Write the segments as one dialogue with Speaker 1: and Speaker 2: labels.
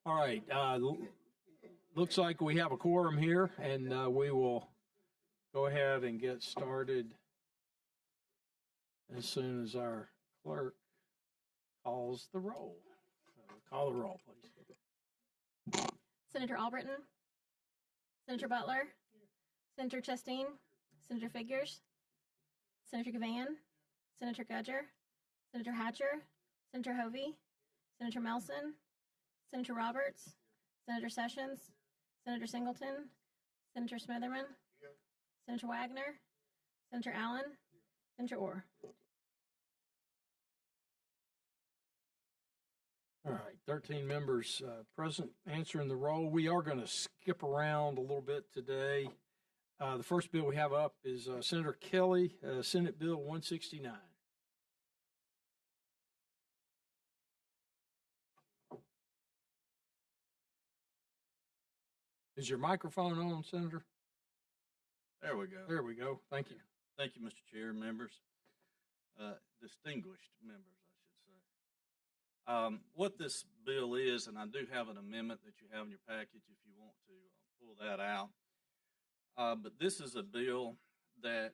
Speaker 1: All right. Looks like we have a quorum here, and we will go ahead and get started as soon as our clerk calls the roll. Call the roll, please.
Speaker 2: Senator Albritton, Senator Butler, Senator Chastain, Senator Figures, Senator Gavan, Senator Gudger, Senator Hatcher, Senator Hovey, Senator Melson, Senator Roberts, Senator Sessions, Senator Singleton, Senator Smitherman, Senator Wagner, Senator Allen, Senator Orr.
Speaker 1: All right, 13 members present answering the roll. We are going to skip around a little bit today. The first bill we have up is Senator Kelly, Senate Bill 169. Is your microphone on, Senator?
Speaker 3: There we go.
Speaker 1: There we go. Thank you.
Speaker 3: Thank you, Mr. Chair, members, distinguished members, I should say. What this bill is, and I do have an amendment that you have in your package if you want to pull that out. But this is a bill that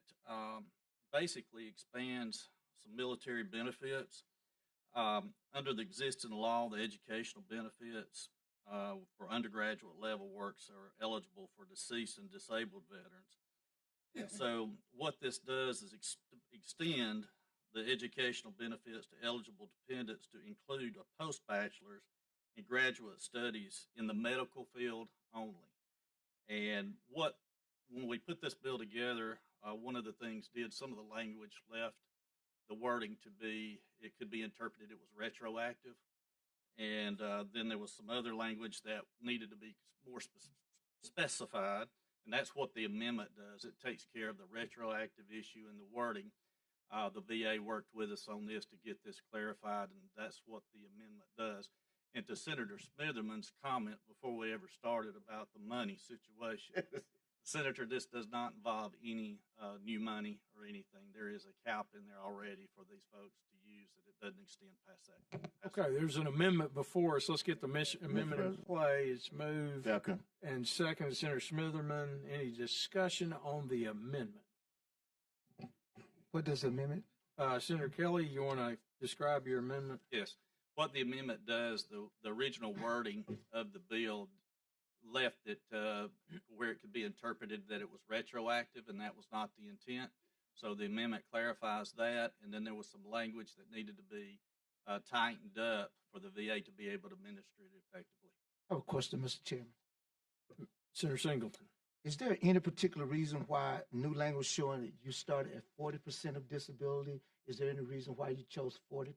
Speaker 3: basically expands some military benefits. Under the existing law, the educational benefits for undergraduate level works are eligible for deceased and disabled veterans. And so what this does is extend the educational benefits to eligible dependents to include a post-bachelor's and graduate studies in the medical field only. And when we put this bill together, one of the things some of the language left the wording to be, it could be interpreted it was retroactive. And then there was some other language that needed to be more specified. And that's what the amendment does. It takes care of the retroactive issue in the wording. The VA worked with us on this to get this clarified, and that's what the amendment does. And to Senator Smitherman's comment before we ever started about the money situation, Senator, this does not involve any new money or anything. There is a cap in there already for these folks to use, that it doesn't extend past that.
Speaker 1: Okay, there's an amendment before us. Let's get the amendment in play. It's moved.
Speaker 4: Second.
Speaker 1: And second, Senator Smitherman. Any discussion on the amendment?
Speaker 4: What does the amendment?
Speaker 1: Senator Kelly, you want to describe your amendment?
Speaker 3: Yes. What the amendment does, the original wording of the bill left it where it could be interpreted that it was retroactive, and that was not the intent. So the amendment clarifies that, and then there was some language that needed to be tightened up for the VA to be able to administer it effectively.
Speaker 4: I have a question, Mr. Chairman.
Speaker 1: Senator Singleton.
Speaker 4: Is there any particular reason why new language showing that you started at 40% of disability? Is there any reason why you chose 40%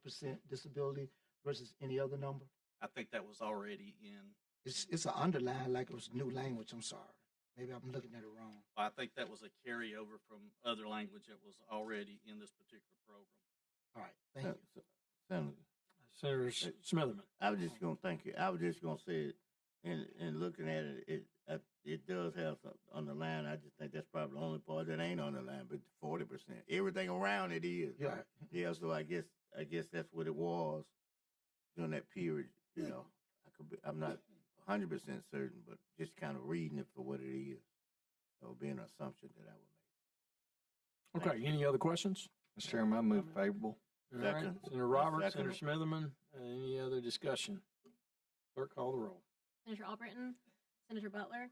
Speaker 4: disability versus any other number?
Speaker 3: I think that was already in.
Speaker 4: It's an underline like it was new language. I'm sorry. Maybe I'm looking at it wrong.
Speaker 3: I think that was a carryover from other language that was already in this particular program.
Speaker 4: All right. Thank you.
Speaker 1: Senator Smitherman.
Speaker 5: I was just going to thank you. I was just going to say, in looking at it, it does have some on the line. I just think that's probably the only part that ain't on the line, but 40%. Everything around it is.
Speaker 4: Yeah.
Speaker 5: Yeah. So I guess that's what it was during that period. You know, I'm not 100% certain, but just kind of reading it for what it is. That would be an assumption that I would make.
Speaker 1: Okay. Any other questions?
Speaker 6: Mr. Chairman, I move favorable.
Speaker 1: All right. Senator Roberts, Senator Smitherman. Any other discussion? Clerk, call the roll.
Speaker 2: Senator Albritton, Senator Butler,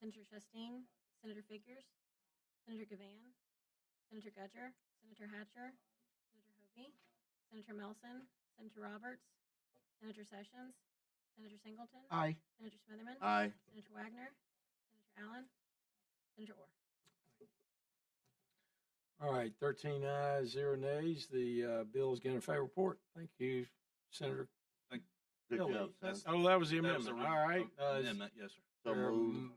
Speaker 2: Senator Chastain, Senator Figures, Senator Gavan, Senator Gudger, Senator Hatcher, Senator Hovey, Senator Melson, Senator Roberts, Senator Sessions, Senator Singleton.
Speaker 4: Aye.
Speaker 2: Senator Smitherman.
Speaker 5: Aye.
Speaker 2: Senator Wagner. Senator Allen. Senator Orr.
Speaker 1: All right, 13 ayes, 0 nays. The bill is getting a favorable report. Thank you, Senator.
Speaker 5: Good
Speaker 1: Kelly.
Speaker 5: job,
Speaker 3: That's-
Speaker 5: Senator.
Speaker 1: Oh, that was the
Speaker 3: That was
Speaker 1: amendment.
Speaker 3: a
Speaker 1: All right.
Speaker 3: amendment, yes, sir.
Speaker 5: So move.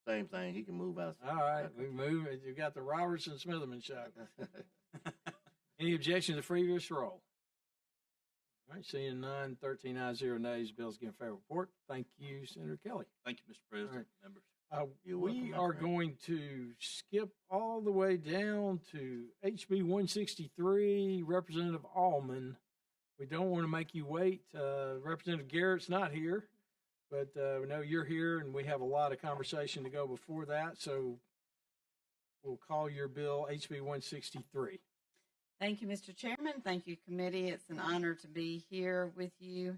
Speaker 5: Same thing. He can move out.
Speaker 1: All right, we move it. You got the Robertson Smitherman show. Any objection to the previous roll? All right, seeing none, 13 ayes, 0 nays, bills again favorable report. Thank you, Senator Kelly.
Speaker 3: Thank you, Mr. President,
Speaker 1: right.
Speaker 3: members.
Speaker 5: You're welcome,
Speaker 1: We
Speaker 5: my
Speaker 1: are
Speaker 5: friend.
Speaker 1: going to skip all the way down to HB 163, Representative Allman. We don't want to make you wait. Representative Garrett's not here, but we know you're here, and we have a lot of conversation to go before that. So we'll call your bill HB 163.
Speaker 7: Thank you, Mr. Chairman. Thank you, committee. It's an honor to be here with you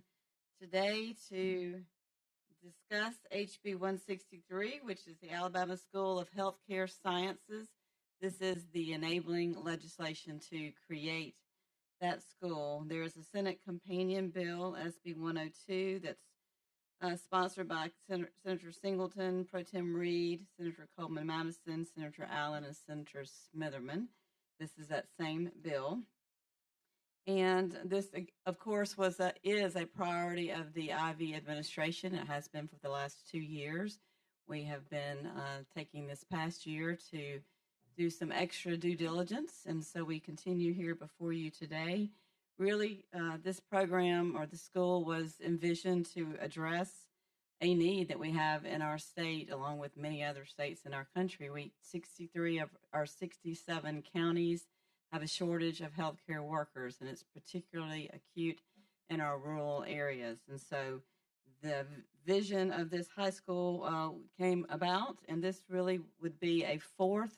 Speaker 7: today to discuss HB 163, which is the Alabama School of Healthcare Sciences. This is the enabling legislation to create that school. There is a Senate companion bill, SB 102, that's sponsored by Senator Singleton, Pro Tem Reed, Senator Coleman Madison, Senator Allen, and Senator Smitherman. This is that same bill. And this, of course, is a priority of the IV administration. It has been for the last 2 years. We have been taking this past year to do some extra due diligence, and so we continue here before you today. Really, this program or the school was envisioned to address a need that we have in our state, along with many other states in our country. 63 of our 67 counties have a shortage of healthcare workers, and it's particularly acute in our rural areas. And so the vision of this high school came about, and this really would be a fourth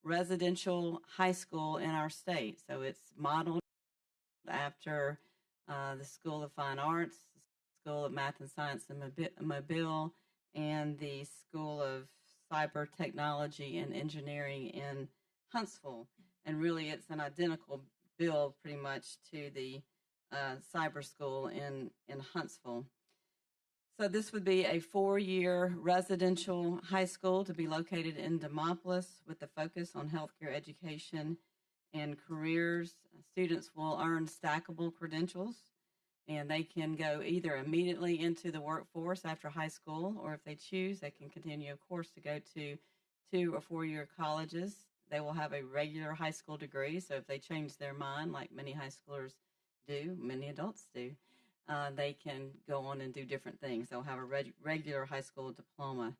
Speaker 7: residential high school in our state. So it's modeled after the School of Fine Arts, the School of Math and Science in Mobile, and the School of Cyber Technology and Engineering in Huntsville. And really, it's an identical bill pretty much to the cyber school in Huntsville. So this would be a 4-year residential high school to be located in Demopolis with a focus on healthcare education and careers. Students will earn stackable credentials, and they can go either immediately into the workforce after high school, or if they choose, they can continue, of course, to go to 2 or 4-year colleges. They will have a regular high school degree, so if they change their mind, like many high schoolers do, many adults do, they can go on and do different things. They'll have a regular high school diploma.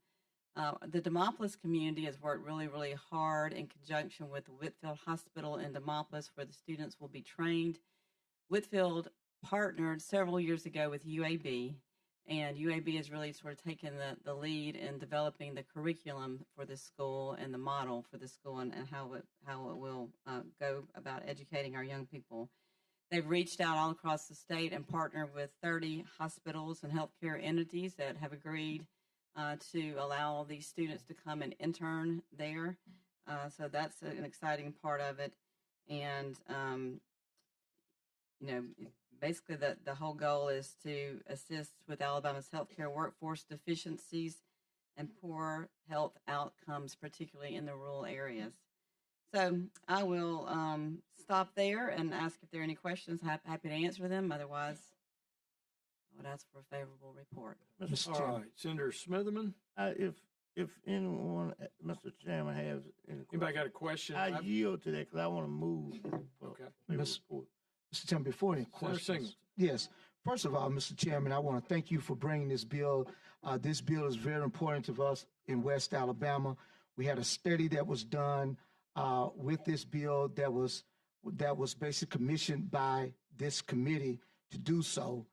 Speaker 7: The Demopolis community has worked really, really hard in conjunction with the Whitfield Hospital in Demopolis, where the students will be trained. Whitfield partnered several years ago with UAB, and UAB has really sort of taken the lead in developing the curriculum for the school and the model for the school, and how it will go about educating our young people. They've reached out all across the state and partnered with 30 hospitals and healthcare entities that have agreed to allow these students to come and intern there. So that's an exciting part of it. And, basically the whole goal is to assist with Alabama's healthcare workforce deficiencies and poor health outcomes, particularly in the rural areas. So I will stop there and ask if there are any questions. Happy to answer them. Otherwise, I would ask for a favorable report.
Speaker 5: Mr.
Speaker 1: All
Speaker 5: Chairman,
Speaker 1: right, Senator Smitherman.
Speaker 5: If anyone, Mr. Chairman, has any
Speaker 1: Anybody got a
Speaker 5: questions,
Speaker 1: question?
Speaker 5: I yield to that because I want to move. For
Speaker 1: Okay.
Speaker 5: favorable
Speaker 4: Miss-
Speaker 5: report.
Speaker 4: Mr. Chairman, before any
Speaker 1: Senator
Speaker 4: questions.
Speaker 1: Singleton.
Speaker 4: Yes. First of all, Mr. Chairman, I want to thank you for bringing this bill. This bill is very important to us in West Alabama. We had a study that was done with this bill that was basically commissioned by this committee to do so.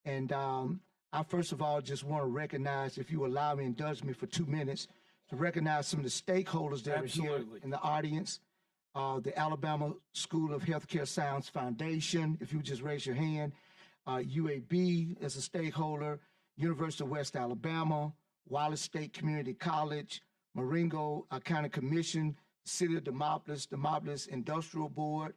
Speaker 4: And I first of all just want to recognize, if you allow me, indulge me for 2 minutes, to recognize some of the stakeholders that are here
Speaker 1: Absolutely.
Speaker 4: in the audience. The Alabama School of Healthcare Science Foundation, if you would just raise your hand. UAB as a stakeholder, University of West Alabama, Wallace State Community College, Marengo County Commission, City of Demopolis Industrial Board.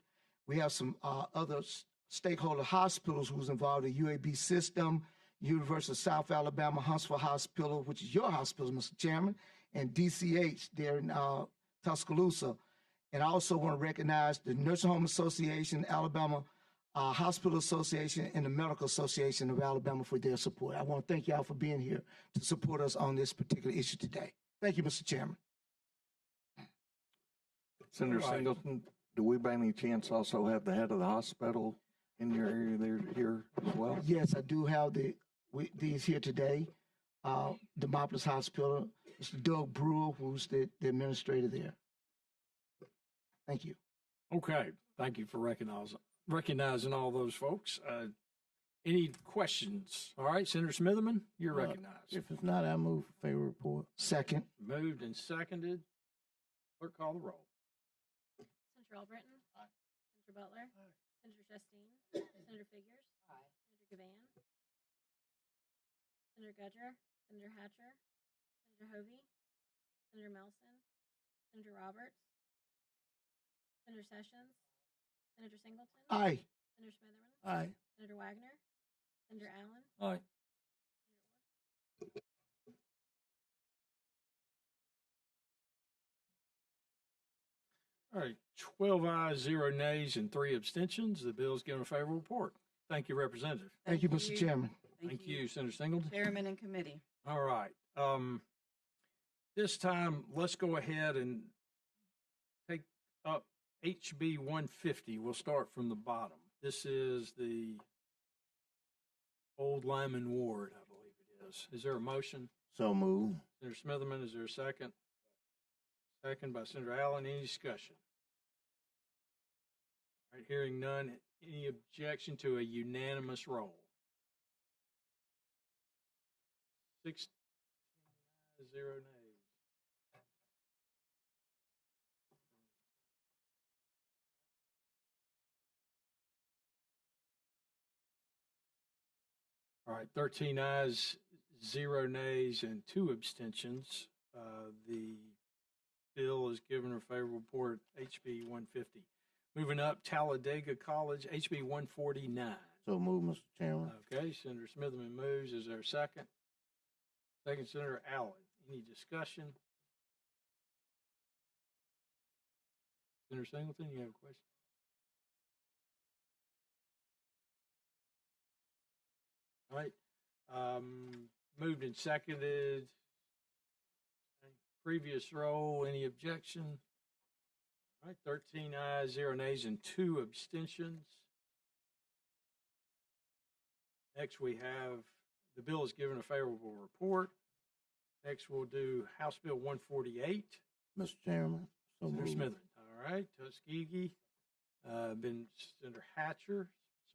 Speaker 4: We have some other stakeholder hospitals who's involved in the UAB system, University of South Alabama, Huntsville Hospital, which is your hospital, Mr. Chairman, and DCH there in Tuscaloosa. And I also want to recognize the Nursing Home Association, Alabama Hospital Association, and the Medical Association of Alabama for their support. I want to thank y'all for being here to support us on this particular issue today. Thank you, Mr. Chairman.
Speaker 6: Senator
Speaker 1: All right.
Speaker 6: Singleton, do we by any chance also have the head of the hospital in your area there here as well?
Speaker 4: Yes, I do have these here today. Demopolis Hospital, Mr. Doug Brewer, who's the administrator there. Thank you.
Speaker 1: Okay, thank you for recognizing all those folks. Any questions? All right, Senator Smitherman, you're recognized.
Speaker 5: If it's not, I move for favor report.
Speaker 4: Second.
Speaker 1: Moved and seconded. Clerk, call the roll.
Speaker 2: Senator Albritton? Senator Butler? Senator Shasteen? Senator Figures? Senator Gavan? Senator Gudger? Senator Hatcher? Senator Hovey? Senator Melson? Senator Roberts? Senator Sessions? Senator Singleton?
Speaker 4: Aye.
Speaker 2: Senator Smitherman?
Speaker 5: Aye.
Speaker 2: Senator Wagner? Senator Allen?
Speaker 1: Aye. All right, 12 ayes, 0 nays, and 3 abstentions. The bill is given a favorable report. Thank you, Representative.
Speaker 4: Thank you, Mr. Chairman.
Speaker 1: Thank you, Senator Singleton.
Speaker 7: Chairman and committee.
Speaker 1: All right. This time, let's go ahead and take up HB 150. We'll start from the bottom. This is the Old Lyman Ward, I believe it is. Is there a motion?
Speaker 5: So move.
Speaker 1: Senator Smitherman, is there a second? Second by Senator Allen. Any discussion? All right, hearing none. Any objection to a unanimous roll? 16 ayes, 0 nays. All right, 13 ayes, 0 nays, and 2 abstentions. The bill is given a favorable report, HB 150. Moving up, Talladega College, HB 149.
Speaker 5: So move, Mr. Chairman.
Speaker 1: Okay, Senator Smitherman moves. Is there a second? Second, Senator Allen. Any discussion? Senator Singleton, you have a question? All right. Moved and seconded. Previous roll. Any objection? All right. 13 ayes, 0 nays, and 2 abstentions. Next, we have the bill is given a favorable report. Next, we'll do House Bill 148.
Speaker 5: Mr. Chairman. So
Speaker 1: Senator
Speaker 5: move.
Speaker 1: Smitherman. All right. Tuskegee. Been Senator Hatcher.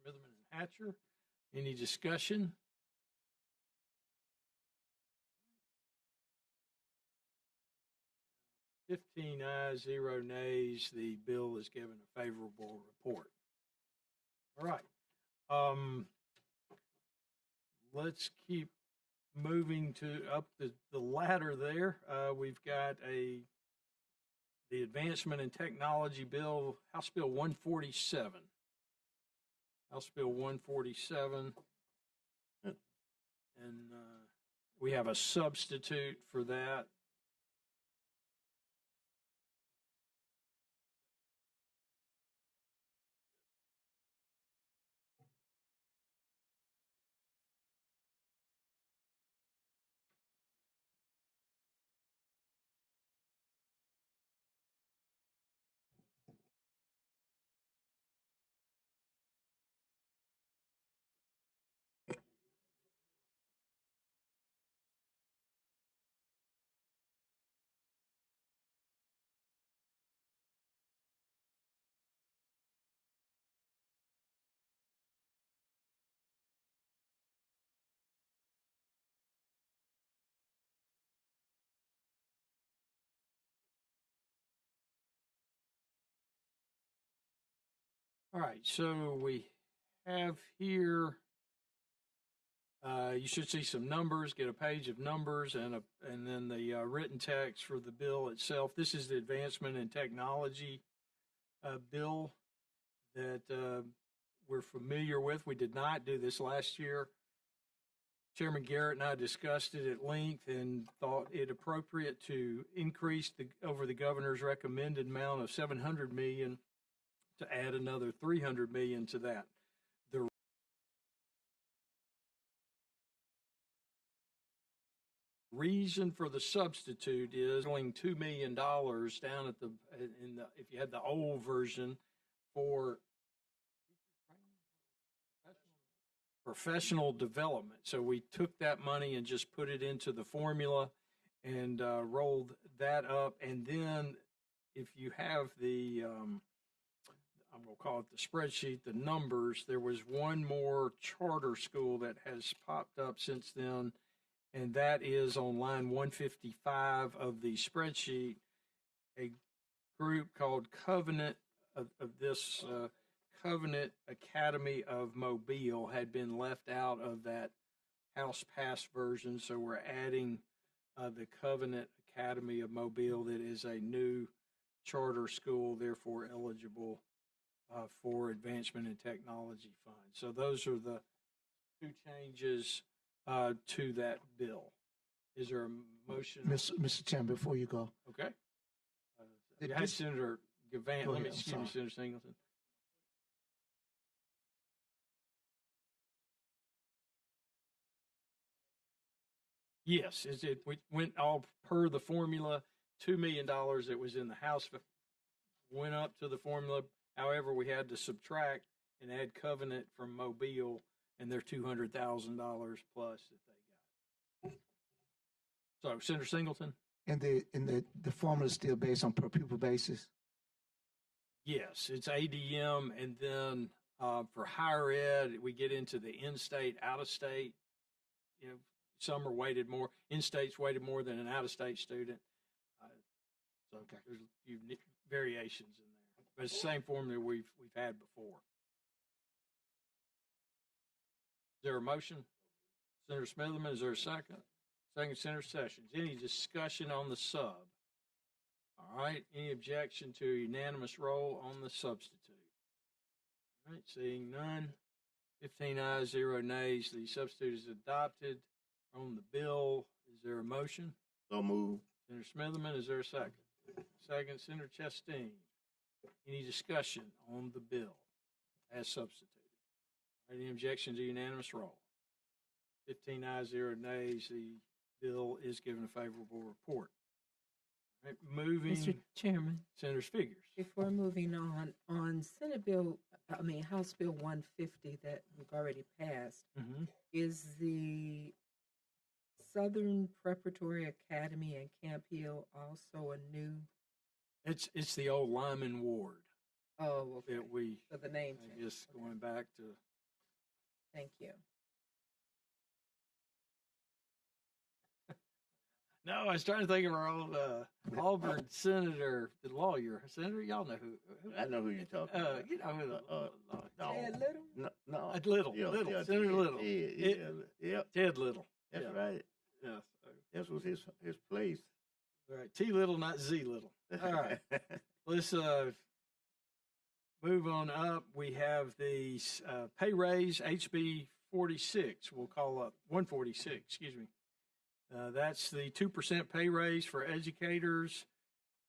Speaker 1: Smitherman and Hatcher. Any discussion? $15 ayes, 0 nays. The bill is given a favorable report. All right. Let's keep moving to up the ladder there. We've got the Advancement in Technology Bill, House Bill 147. House Bill 147. And we have a substitute for that. All right, so we have here, you should see some numbers, get a page of numbers and then the written text for the bill itself. This is the Advancement in Technology bill that we're familiar with. We did not do this last year. Chairman Garrett and I discussed it at length and thought it appropriate to increase over the governor's recommended amount of $700 million to add another $300 million to that. Reason for the substitute is only $2 million down at if you had the old version for professional development. So we took that money and just put it into the formula and rolled that up. And then if you have I'm going to call it the spreadsheet, the numbers, there was one more charter school that has popped up since then, and that is on line 155 of the spreadsheet, a group called Covenant of this Covenant Academy of Mobile had been left out of that House Pass version, so we're adding the Covenant Academy of Mobile that is a new charter school, therefore eligible for Advancement in Technology Fund. So those are the two changes to that bill. Is there a motion?
Speaker 4: Mr. Chairman, before you go.
Speaker 1: Okay.
Speaker 4: Did
Speaker 1: You had
Speaker 4: this-
Speaker 1: Senator Gavan.
Speaker 4: Go
Speaker 1: Let me,
Speaker 4: ahead, I'm
Speaker 1: excuse me,
Speaker 4: sorry.
Speaker 1: Senator Singleton. Yes, we went all per the formula, $2 million that was in the House went up to the formula. However, we had to subtract and add Covenant from Mobile and their $200,000 plus that they got. So, Senator Singleton?
Speaker 4: And the formula is still based on per pupil basis?
Speaker 1: Yes, it's ADM, and then for higher ed, we get into the in-state, out-of-state. You know, some are weighted more. In-state's weighted more than an out-of-state student. So there's a few variations in there, but it's the same formula we've had before. Is there a motion? Senator Smitherman, is there a second? Second, Senator Sessions. Any discussion on the sub? All right. Any objection to a unanimous roll on the substitute? All right. Seeing none. 15 ayes, 0 nays. The substitute is adopted on the bill. Is there a motion?
Speaker 5: So move.
Speaker 1: Senator Smitherman, is there a second? Second, Senator Chastain. Any discussion on the bill as substituted? All right, any objection to unanimous roll? 15 ayes, 0 nays. The bill is given a favorable report. All right, moving.
Speaker 8: Mr. Chairman,
Speaker 1: Senator's figures.
Speaker 8: before moving on House Bill 150 that we've already passed,
Speaker 1: Mm-hmm.
Speaker 8: is the Southern Preparatory Academy in Camp Hill also a new?
Speaker 1: It's the old Lyman Ward
Speaker 8: Oh, okay.
Speaker 1: that we,
Speaker 8: So the name
Speaker 1: I
Speaker 8: change.
Speaker 1: guess, going back to.
Speaker 8: Thank you.
Speaker 1: No, I was trying to think of our old Auburn senator, the lawyer. Senator, y'all know who.
Speaker 5: I know who you're talking about.
Speaker 1: You know who
Speaker 5: No.
Speaker 8: Ted Little?
Speaker 5: No.
Speaker 1: Little,
Speaker 5: Yeah,
Speaker 1: Little,
Speaker 5: yeah,
Speaker 1: Senator
Speaker 5: Ted,
Speaker 1: Little.
Speaker 5: Yep,
Speaker 1: Ted Little.
Speaker 5: that's
Speaker 1: Yeah.
Speaker 5: right.
Speaker 1: Yes.
Speaker 5: That was his place.
Speaker 1: All right. T Little, not Z Little. All right. Let's move on up. We have the pay raise, HB 46. We'll call up 146, excuse me. That's the 2% pay raise for educators.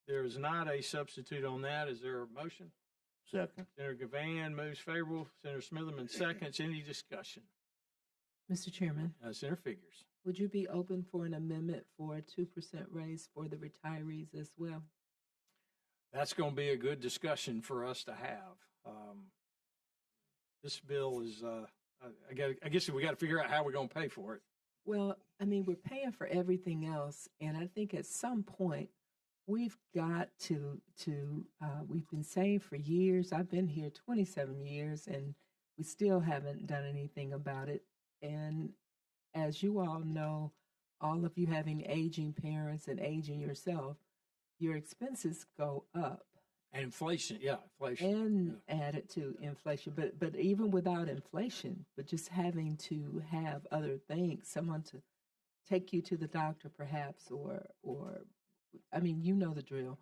Speaker 1: There is not a substitute on that. Is there a motion?
Speaker 5: Second.
Speaker 1: Senator Gavan moves favorable. Senator Smitherman seconds. Any discussion?
Speaker 8: Mr. Chairman,
Speaker 1: Senator Figures.
Speaker 8: would you be open for an amendment for a 2% raise for the retirees as well?
Speaker 1: That's going to be a good discussion for us to have. This bill is, I guess we got to figure out how we're going to pay for it.
Speaker 8: Well, we're paying for everything else, and I think at some point we've got to we've been saying for years, I've been here 27 years, and we still haven't done anything about it. And as you all know, all of you having aging parents and aging yourself, your expenses go up.
Speaker 1: And inflation, yeah, inflation.
Speaker 8: And added to inflation, but even without inflation, but just having to have other things, someone to take you to the doctor, perhaps, or you know the drill.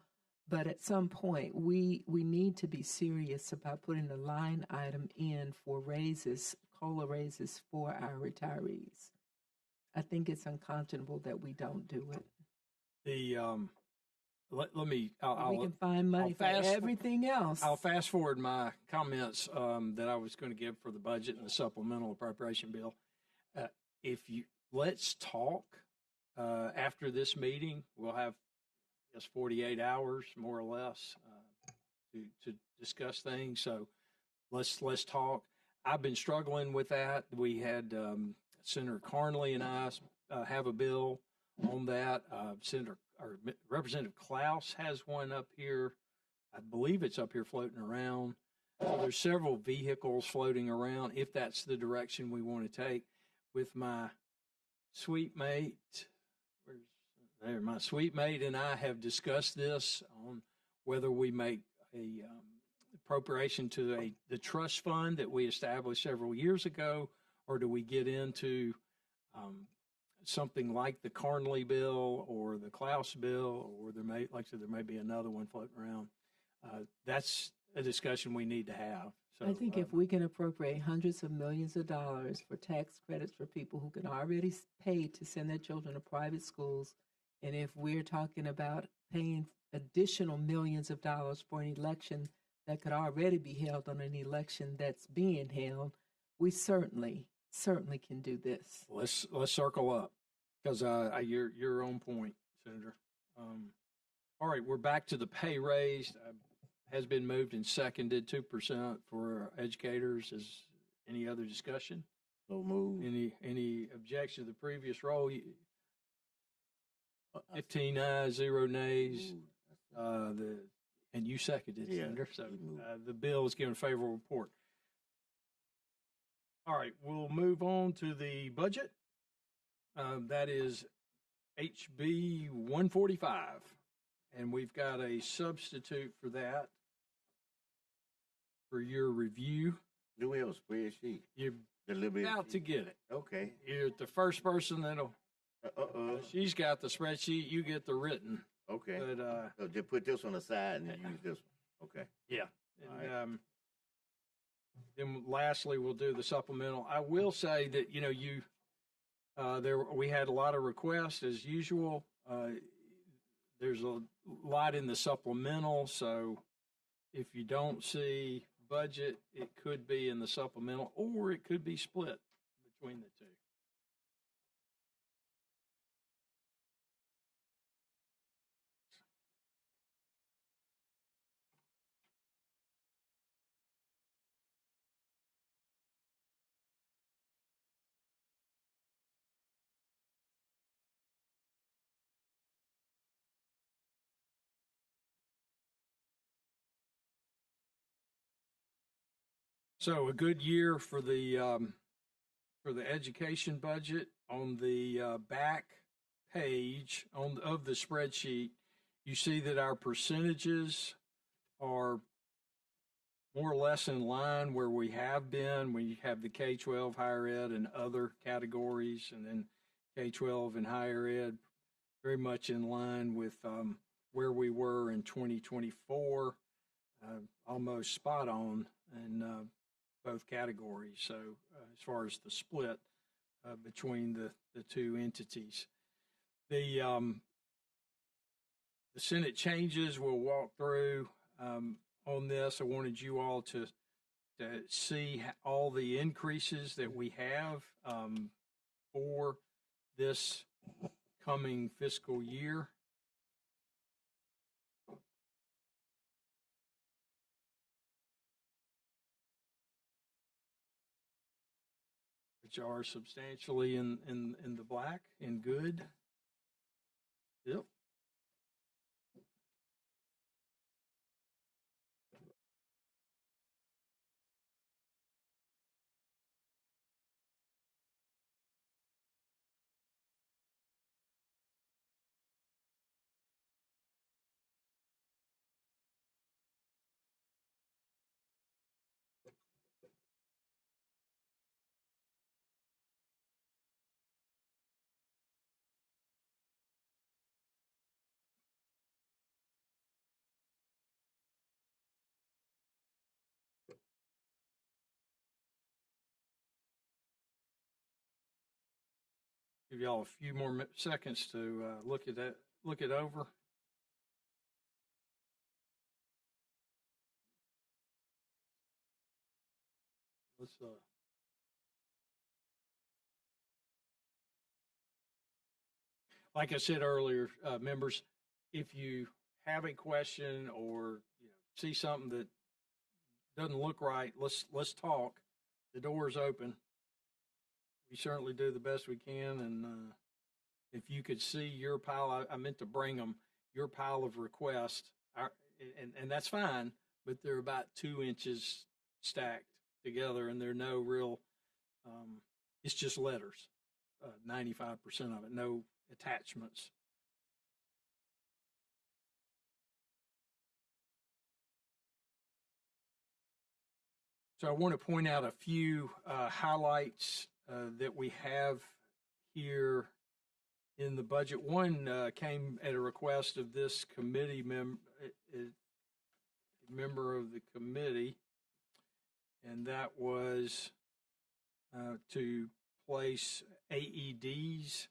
Speaker 8: But at some point, we need to be serious about putting a line item in for raises, COLA raises for our retirees. I think it's unconscionable that we don't do it.
Speaker 1: The let me.
Speaker 8: We can find money for everything else.
Speaker 1: I'll fast forward my comments that I was going to give for the budget and the supplemental appropriation bill. Let's talk after this meeting, we'll have, I guess, 48 hours, more or less, to discuss things. So let's talk. I've been struggling with that. We had Senator Carnley and I have a bill on that. Representative Klaus has one up here. I believe it's up here floating around. So there's several vehicles floating around if that's the direction we want to take. With my sweet mate, my sweet mate and I have discussed this on whether we make a appropriation to the trust fund that we established several years ago, or do we get into something like the Carnley bill or the Klaus bill, or like I said, there may be another one floating around. That's a discussion we need to have. So
Speaker 8: I think if we can appropriate hundreds of millions of dollars for tax credits for people who can already pay to send their children to private schools, and if we're talking about paying additional millions of dollars for an election that could already be held on an election that's being held, we certainly can do this.
Speaker 1: Let's circle up, because you're on point, Senator. All right, we're back to the pay raise. Has been moved and seconded 2% for educators. Is any other discussion?
Speaker 5: So move.
Speaker 1: Any objection to the previous roll? 15 ayes, 0 nays. And you seconded,
Speaker 5: Yeah,
Speaker 1: Senator. So
Speaker 5: he moved.
Speaker 1: the bill is given a favorable report. All right, we'll move on to the budget. That is HB 145. And we've got a substitute for that for your review.
Speaker 5: Do we have a spreadsheet?
Speaker 1: You're
Speaker 5: Deliberate.
Speaker 1: about to get it.
Speaker 5: Okay.
Speaker 1: You're the first person that'll.
Speaker 5: Uh-oh.
Speaker 1: She's got the spreadsheet. You get the written.
Speaker 5: Okay.
Speaker 1: But
Speaker 5: So just put this on the side and then use this one. Okay.
Speaker 1: yeah. And,
Speaker 5: All right.
Speaker 1: Then lastly, we'll do the supplemental. I will say that we had a lot of requests as usual. There's a lot in the supplemental, so if you don't see budget, it could be in the supplemental, or it could be split between the two. So a good year for the education budget. On the back page of the spreadsheet, you see that our percentages are more or less in line where we have been. We have the K-12 higher ed and other categories, and then K-12 and higher ed very much in line with where we were in 2024, almost spot on in both categories. So as far as the split between the two entities, the Senate changes we'll walk through on this. I wanted you all to see all the increases that we have for this coming fiscal year. Which are substantially in the black and good. Yep. Give y'all a few more seconds to look at that, look it over. Let's like I said earlier, members, if you have a question or see something that doesn't look right, let's talk. The door is open. We certainly do the best we can, and if you could see your pile, I meant to bring them your pile of requests, and that's fine, but they're about 2 inches stacked together, and they're no real. It's just letters, 95% of it, no attachments. So I want to point out a few highlights that we have here in the budget. One came at a request of this committee member of the committee, and that was to place AEDs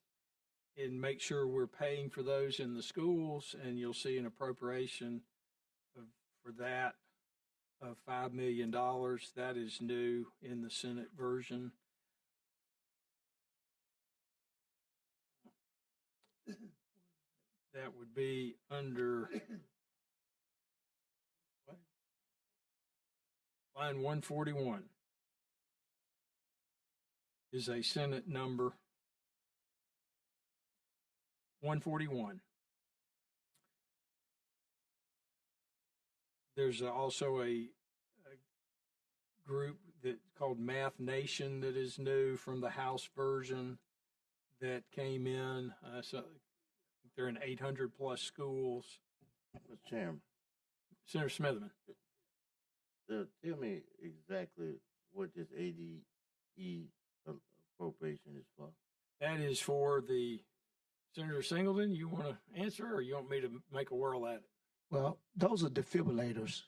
Speaker 1: and make sure we're paying for those in the schools. And you'll see an appropriation for that of $5 million. That is new in the Senate version. That would be under line 141 is a Senate number 141. There's also a group that called Math Nation that is new from the House version that came in. So they're in 800 plus schools.
Speaker 5: Mr. Chairman,
Speaker 1: Senator Smitherman.
Speaker 5: tell me exactly what this ADE appropriation is for.
Speaker 1: That is for the Senator Singleton. You want to answer, or you want me to make a whirl at it?
Speaker 4: Well, those are defibrillators.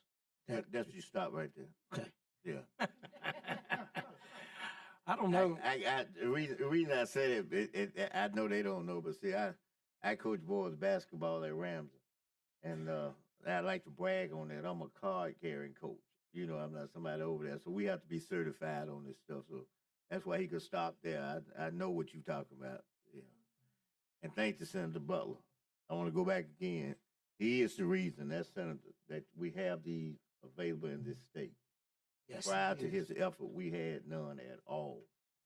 Speaker 5: That's you stop right there.
Speaker 4: Okay.
Speaker 5: Yeah.
Speaker 1: I don't know.
Speaker 5: The reason I said it, I know they don't know, but see, I coach boys basketball at Ramsey, and I like to brag on that. I'm a card carrying coach. You know, I'm not somebody over there, so we have to be certified on this stuff. So that's why he could stop there. I know what you're talking about. Yeah. And thank you, Senator Butler. I want to go back again. He is the reason that we have these available in this state.
Speaker 4: Yes.
Speaker 5: Prior to his effort, we had none at all.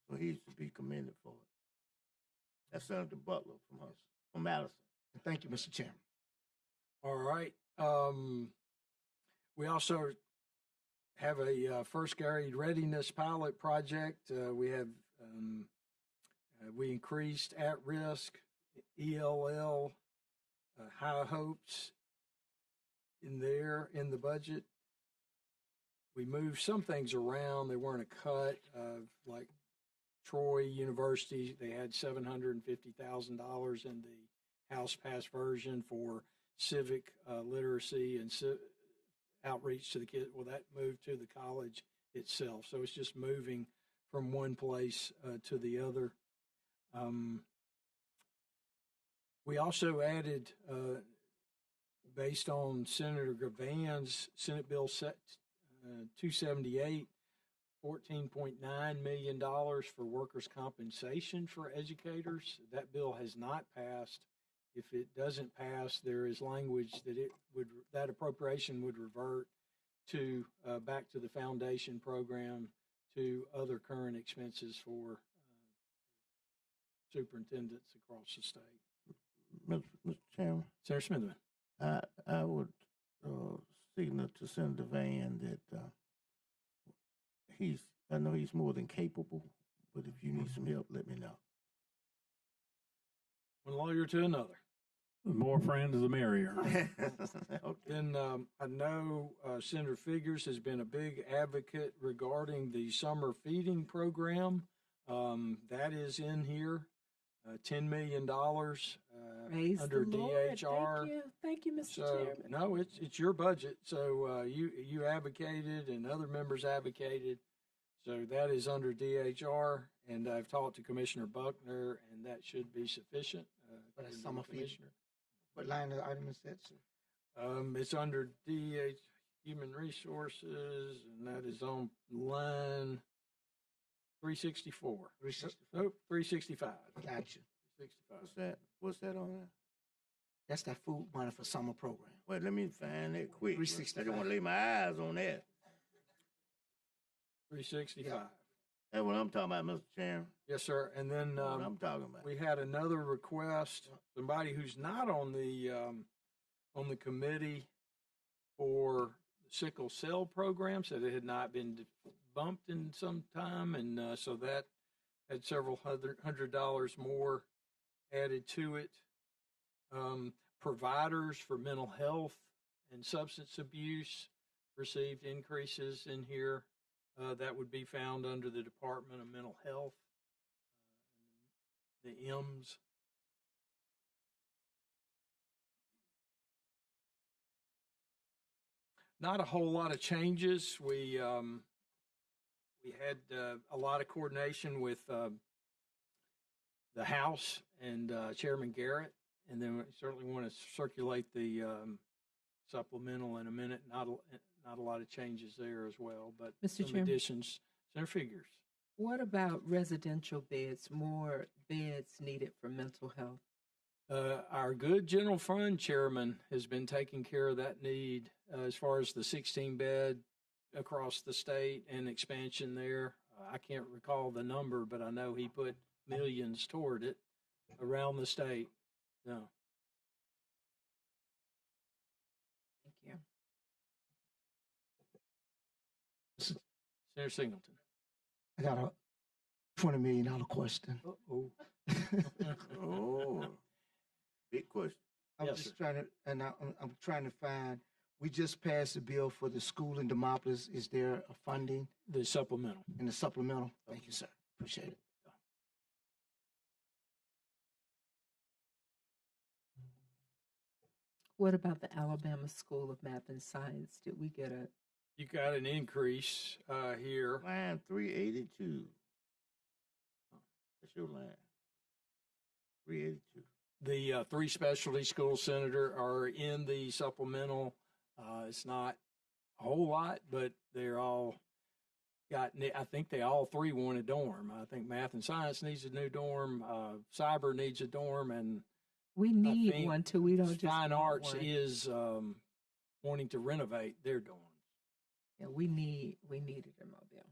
Speaker 5: So he should be commended for it. That's Senator Butler from Madison.
Speaker 4: Thank you, Mr. Chairman.
Speaker 1: All right. We also have a first grade readiness pilot project. We increased at risk, ELL, high hopes in the budget. We moved some things around. They weren't a cut. Like Troy University, they had $750,000 in the House passed version for civic literacy and outreach to the kids. Well, that moved to the college itself. So it's just moving from one place to the other. We also added, based on Senator Gavan's Senate Bill 278, $14.9 million for workers' compensation for educators. That bill has not passed. If it doesn't pass, there is language that that appropriation would revert to back to the foundation program, to other current expenses for superintendents across the state.
Speaker 5: Mr. Chairman,
Speaker 1: Senator Smitherman.
Speaker 5: I would signal to Senator Van that I know he's more than capable, but if you need some help, let me know.
Speaker 1: One lawyer to another.
Speaker 9: The more friends, the merrier.
Speaker 5: Okay.
Speaker 1: Then I know Senator Figures has been a big advocate regarding the summer feeding program. That is in here, $10 million
Speaker 8: Praise
Speaker 1: under
Speaker 8: the Lord.
Speaker 1: DHR.
Speaker 8: Thank you, Mr.
Speaker 1: So
Speaker 8: Chairman.
Speaker 1: no, it's your budget. So you advocated and other members advocated. So that is under DHR, and I've talked to Commissioner Buckner, and that should be sufficient.
Speaker 4: But that's
Speaker 1: to the
Speaker 4: summer feeding.
Speaker 1: Commissioner.
Speaker 4: What line of item is that, sir?
Speaker 1: It's under Human Resources, and that is on line 364.
Speaker 4: 360.
Speaker 1: Nope, 365.
Speaker 4: Gotcha.
Speaker 1: 65.
Speaker 5: What's that on there?
Speaker 4: That's that food money for summer program.
Speaker 5: Wait, let me find that quick. I
Speaker 4: 365.
Speaker 5: just want to lay my eyes on that.
Speaker 1: 365.
Speaker 5: That's what I'm talking about, Mr. Chairman.
Speaker 1: Yes, sir. And then
Speaker 5: That's what I'm talking about.
Speaker 1: we had another request, somebody who's not on the committee for the sickle cell program said it had not been bumped in some time, and so that had several $100 more added to it. Providers for mental health and substance abuse received increases in here. That would be found under the Department of Mental Health, the M's. Not a whole lot of changes. We had a lot of coordination with the House and Chairman Garrett, and then we certainly want to circulate the supplemental in a minute. Not a lot of changes there as well, but
Speaker 8: Mr.
Speaker 1: some
Speaker 8: Chairman.
Speaker 1: additions. Center figures.
Speaker 8: What about residential beds, more beds needed for mental health?
Speaker 1: Our good general fund chairman has been taking care of that need as far as the 16-bed across the state and expansion there. I can't recall the number, but I know he put millions toward it around the state. No.
Speaker 8: Thank you.
Speaker 1: Senator Singleton.
Speaker 4: I got a $20 million question.
Speaker 1: Uh-oh.
Speaker 5: Oh, big question.
Speaker 4: I'm
Speaker 1: Yes,
Speaker 4: just
Speaker 1: sir.
Speaker 4: trying to, and I'm trying to find. We just passed a bill for the school in Demopolis. Is there a funding
Speaker 1: The supplemental.
Speaker 4: in the supplemental? Thank you, sir. Appreciate it.
Speaker 8: What about the Alabama School of Math and Science? Did we get a,
Speaker 1: You got an increase here.
Speaker 5: Line 382. That's your line. 382.
Speaker 1: The three specialty schools, Senator, are in the supplemental. It's not a whole lot, but they're all I think they all three want a dorm. I think math and science needs a new dorm. Cyber needs a dorm, and
Speaker 8: we need
Speaker 1: think
Speaker 8: one too. We don't just
Speaker 1: fine
Speaker 8: want
Speaker 1: arts
Speaker 8: one.
Speaker 1: is wanting to renovate their dorms.
Speaker 8: Yeah, we need it in Mobile.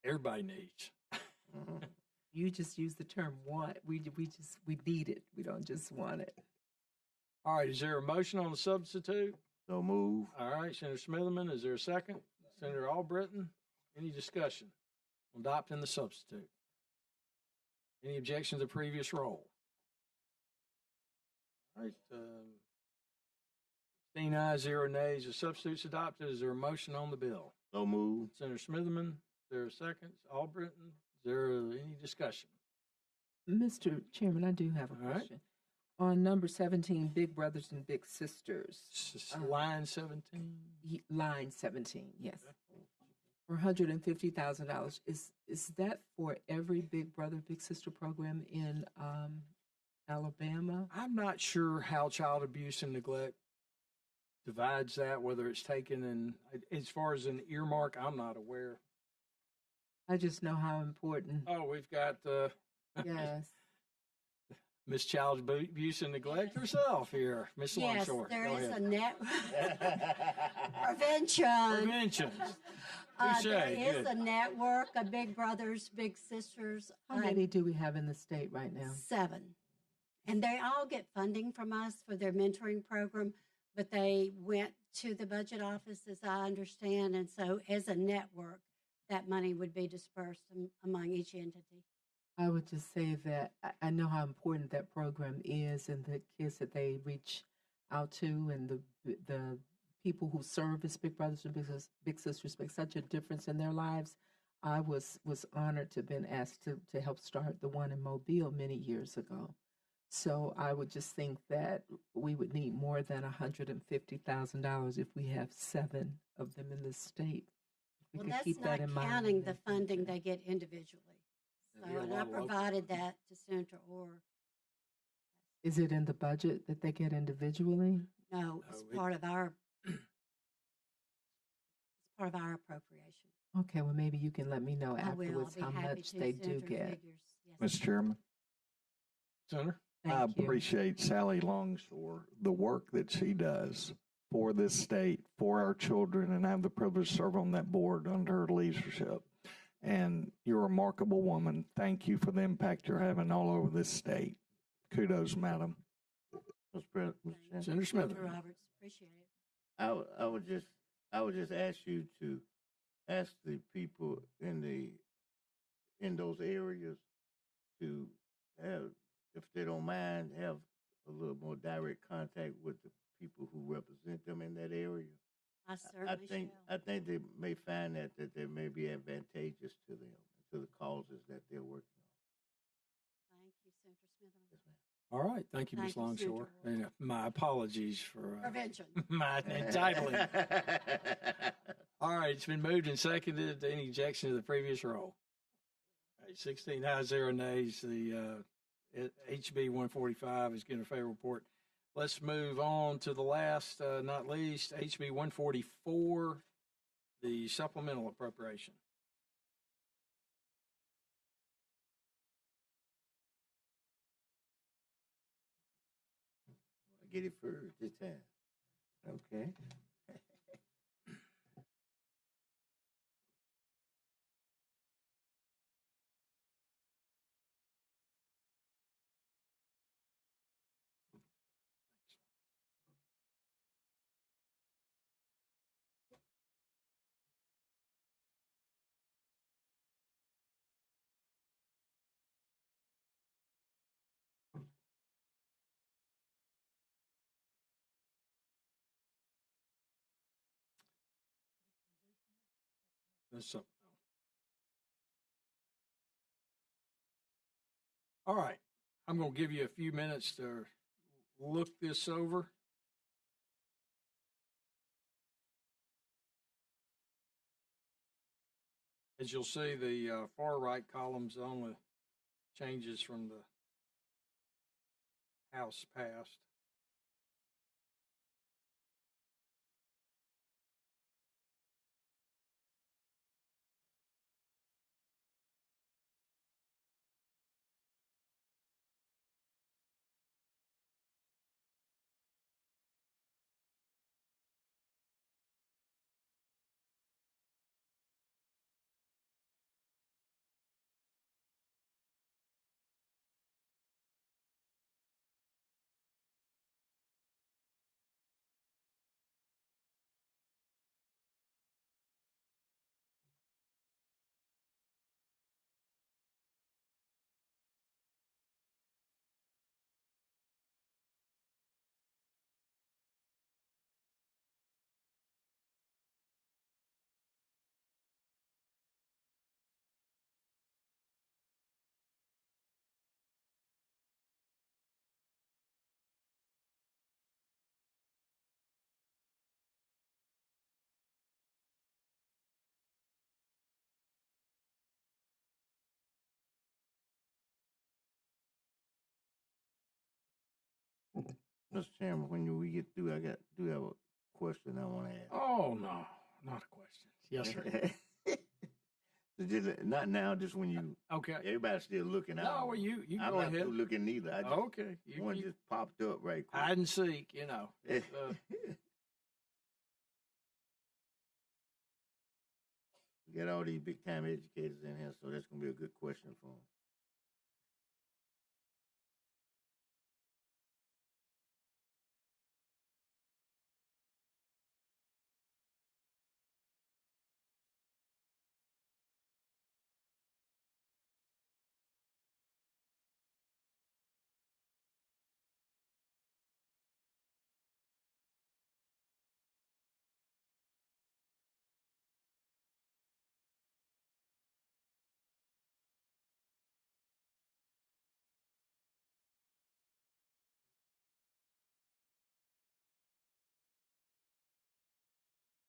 Speaker 1: Everybody needs.
Speaker 5: Mhm.
Speaker 8: You just use the term want. We need it. We don't just want it.
Speaker 1: All right, is there a motion on the substitute?
Speaker 5: So move.
Speaker 1: All right, Senator Smitherman, is there a second? Senator Albritton, any discussion on adopting the substitute? Any objection to the previous roll? All right, 16 ayes, 0 nays. The substitute's adopted. Is there a motion on the bill?
Speaker 5: So move.
Speaker 1: Senator Smitherman, is there a second? Albritton, is there any discussion?
Speaker 8: Mr. Chairman, I do have a
Speaker 1: All right.
Speaker 8: question. On number 17, Big Brothers and Big Sisters,
Speaker 1: Line 17.
Speaker 8: line 17, yes. For $150,000. Is that for every Big Brother, Big Sister program in Alabama?
Speaker 1: I'm not sure how child abuse and neglect divides that, whether it's taken in, as far as an earmark, I'm not aware.
Speaker 8: I just know how important.
Speaker 1: Oh, we've got
Speaker 8: Yes.
Speaker 1: Miss Child Abuse and Neglect herself here, Miss
Speaker 10: Yes,
Speaker 1: Longshore.
Speaker 10: there
Speaker 1: Go
Speaker 10: is
Speaker 1: ahead.
Speaker 10: a net prevention.
Speaker 1: Prevention.
Speaker 10: There
Speaker 1: Touche,
Speaker 10: is
Speaker 1: good.
Speaker 10: a network of Big Brothers, Big Sisters.
Speaker 8: How many do we have in the state right now?
Speaker 10: 7. And they all get funding from us for their mentoring program, but they went to the budget office, as I understand. And so, as a network, that money would be dispersed among each entity.
Speaker 8: I would just say that I know how important that program is, and the kids that they reach out to, and the people who serve as Big Brothers and Big Sisters make such a difference in their lives. I was honored to have been asked to help start the one in Mobile many years ago. So I would just think that we would need more than $150,000 if we have 7 of them in the state. We
Speaker 10: Well,
Speaker 8: could
Speaker 10: that's
Speaker 8: keep
Speaker 10: not
Speaker 8: that in mind.
Speaker 10: counting the funding they get individually. So,
Speaker 1: Yeah, a
Speaker 10: and
Speaker 1: lot
Speaker 10: I
Speaker 1: of local-
Speaker 10: provided that to Senator Orr.
Speaker 8: Is it in the budget that they get individually?
Speaker 10: No, it's
Speaker 1: No,
Speaker 10: part of our. It's part of our appropriation.
Speaker 8: Okay, well, maybe you can let me know
Speaker 10: I will. I'll
Speaker 8: afterwards
Speaker 10: be
Speaker 8: how
Speaker 10: happy
Speaker 8: much
Speaker 10: to.
Speaker 8: they do
Speaker 10: Senator
Speaker 8: get.
Speaker 10: Figures. Yes.
Speaker 6: Mr. Chairman,
Speaker 1: Senator?
Speaker 6: I
Speaker 8: Thank you.
Speaker 6: appreciate Sally Longshore, the work that she does for this state, for our children, and I have the privilege to serve on that board under her leadership. And you're a remarkable woman. Thank you for the impact you're having all over this state. Kudos, madam.
Speaker 5: Mr. President, Mr. Chairman.
Speaker 1: Senator Smith?
Speaker 10: Senator Roberts, appreciate it.
Speaker 5: I would just ask you to ask the people in those areas to have, if they don't mind, have a little more direct contact with the people who represent them in that area.
Speaker 10: I certainly shall.
Speaker 5: I think they may find that they may be advantageous to them, to the causes that they're working on.
Speaker 10: Thank you, Senator Smith.
Speaker 1: All right. Thank you, Ms.
Speaker 10: Thank you,
Speaker 1: Longshore.
Speaker 10: Senator
Speaker 1: And my apologies for
Speaker 10: Prevention.
Speaker 1: my entitling. All right. It's been moved and seconded. Any objection to the previous roll? All right, 16 ayes, 0 nays. The HB 145 is getting a favorable report. Let's move on to the last, not least, HB 144, the supplemental appropriation.
Speaker 5: I get it first this time. Okay.
Speaker 1: That's all right. I'm going to give you a few minutes to look this over. As you'll see, the far right column's only changes from the House passed.
Speaker 5: Mr. Chairman, when we get through, do have a question I want to ask.
Speaker 1: Oh, no, not a question. Yes, sir.
Speaker 5: So just, not now, just when you,
Speaker 1: Okay.
Speaker 5: everybody's still looking out.
Speaker 1: No, well, you
Speaker 5: I'm
Speaker 1: go
Speaker 5: not
Speaker 1: ahead.
Speaker 5: through looking neither. I just,
Speaker 1: Okay.
Speaker 5: one
Speaker 1: You
Speaker 5: just popped up right quick.
Speaker 1: hide and seek, you know.
Speaker 5: We got all these big time educators in here, so that's gonna be a good question for them.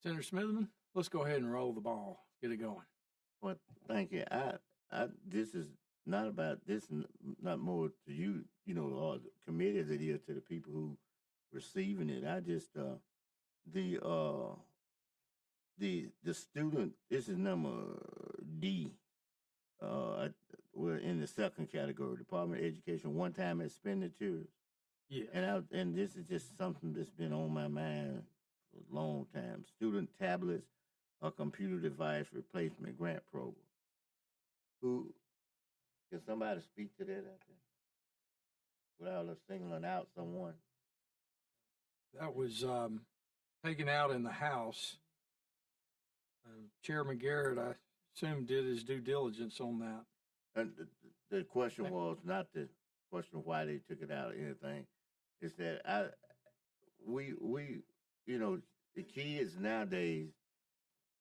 Speaker 1: Senator Smithman, let's go ahead and roll the ball. Get it going.
Speaker 5: Well, thank you. This is not about this, not more to you, you know, or the committee as it is to the people who receiving it. I just, the student, this is number D. we're in the second category, Department of Education one-time expenditures.
Speaker 1: Yes.
Speaker 5: And this is just something that's been on my mind for a long time. Student tablets or computer device replacement grant program. Who can somebody speak to that out there? Without us singling out someone.
Speaker 1: That was taken out in the House. Chairman Garrett, I assume, did his due diligence on that.
Speaker 5: And the question was not the question of why they took it out or anything. It's that we you know, the kids nowadays,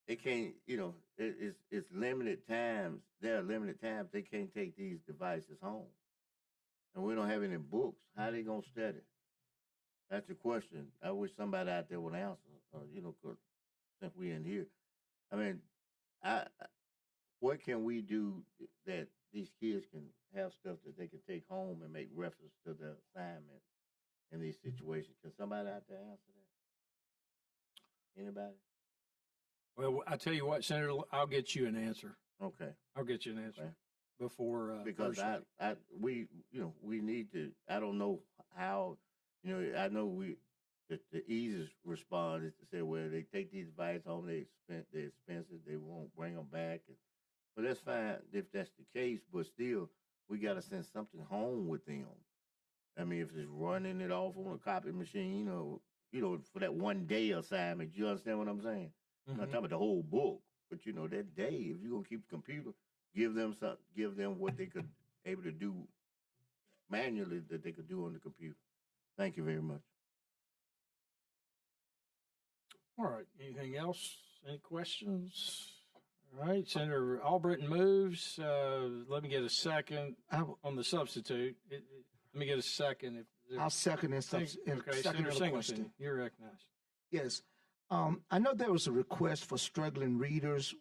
Speaker 5: they can't, you know, it's limited times. There are limited times they can't take these devices home, and we don't have any books. How they gonna study? That's the question. I wish somebody out there would answer. You know, 'cause since we in here, I mean, what can we do that these kids can have stuff that they can take home and make reference to their assignments in these situations? Can somebody out there answer that? Anybody?
Speaker 1: Well, I tell you what, Senator, I'll get you an answer.
Speaker 5: Okay.
Speaker 1: I'll get you an answer
Speaker 5: Okay.
Speaker 1: before
Speaker 5: Because
Speaker 1: Thursday.
Speaker 5: we, you know, we need to. I don't know how. You know, I know the easiest response is to say, well, they take these devices home, they're expensive, they won't bring them back, but that's fine if that's the case. But still, we got to send something home with them. I mean, if it's running it off on a copy machine, or you know, for that one day assignment, you understand what I'm saying? I'm not talking about the whole book, but you know, that day, if you're gonna keep the computer, give them what they could able to do manually that they could do on the computer. Thank you very much.
Speaker 1: All right. Anything else? Any questions? All right. Senator Albritton moves. Let me get a second on the substitute. Let me get a second.
Speaker 4: I'll second and
Speaker 1: Okay,
Speaker 4: second
Speaker 1: Senator
Speaker 4: on the
Speaker 1: Singleton,
Speaker 4: question.
Speaker 1: you're recognized.
Speaker 4: Yes. I know there was a request for struggling readers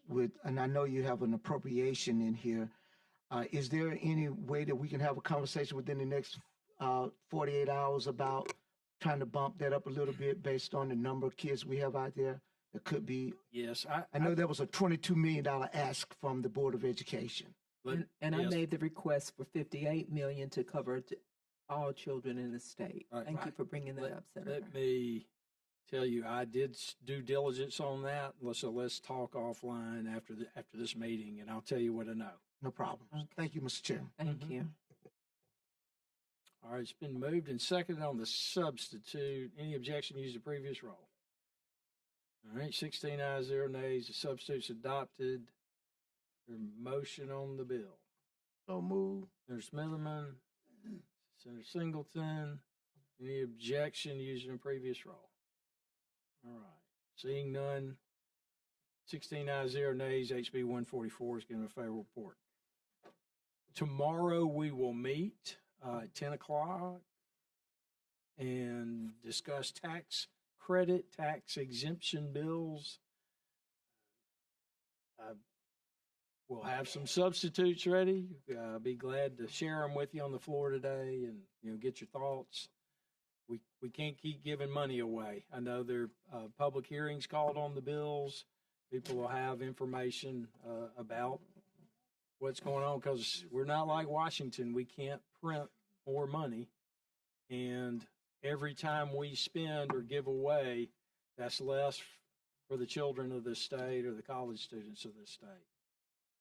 Speaker 4: and I know you have an appropriation in here. Is there any way that we can have a conversation within the next 48 hours about trying to bump that up a little bit based on the number of kids we have out there that could be?
Speaker 1: Yes.
Speaker 4: I know there was a $22 million ask from the Board of Education.
Speaker 8: And I
Speaker 1: yes.
Speaker 8: made the request for 58 million to cover all children in the state.
Speaker 1: Right.
Speaker 8: Thank you for bringing that up, Senator.
Speaker 1: Let me tell you, I did due diligence on that. So let's talk offline after this meeting, and I'll tell you what I know.
Speaker 4: No problem.
Speaker 8: Okay.
Speaker 4: Thank you, Mr. Chairman.
Speaker 8: Thank you.
Speaker 1: All right, it's been moved and seconded on the substitute. Any objection to use the previous roll? All right, 16 ayes, 0 nays. The substitute's adopted. Your motion on the bill.
Speaker 5: So move.
Speaker 1: Senator Smitherman, Senator Singleton. Any objection using the previous roll? All right, seeing none. 16 ayes, 0 nays. HB 144 is given a favorable report. Tomorrow we will meet at 10 o'clock and discuss tax credit, tax exemption bills. We'll have some substitutes ready. I'll be glad to share them with you on the floor today and get your thoughts. We can't keep giving money away. I know there are public hearings called on the bills. People will have information about what's going on because we're not like Washington. We can't print more money. And every time we spend or give away, that's less for the children of this state or the college students of this state.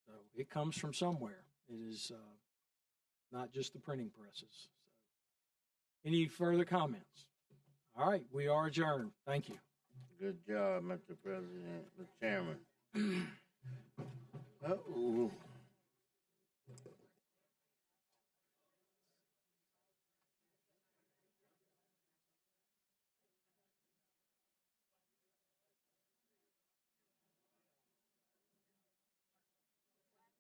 Speaker 1: So it comes from somewhere. It is not just the printing presses. So, any further comments? All right, we are adjourned. Thank you.
Speaker 5: Good job, Mr. President.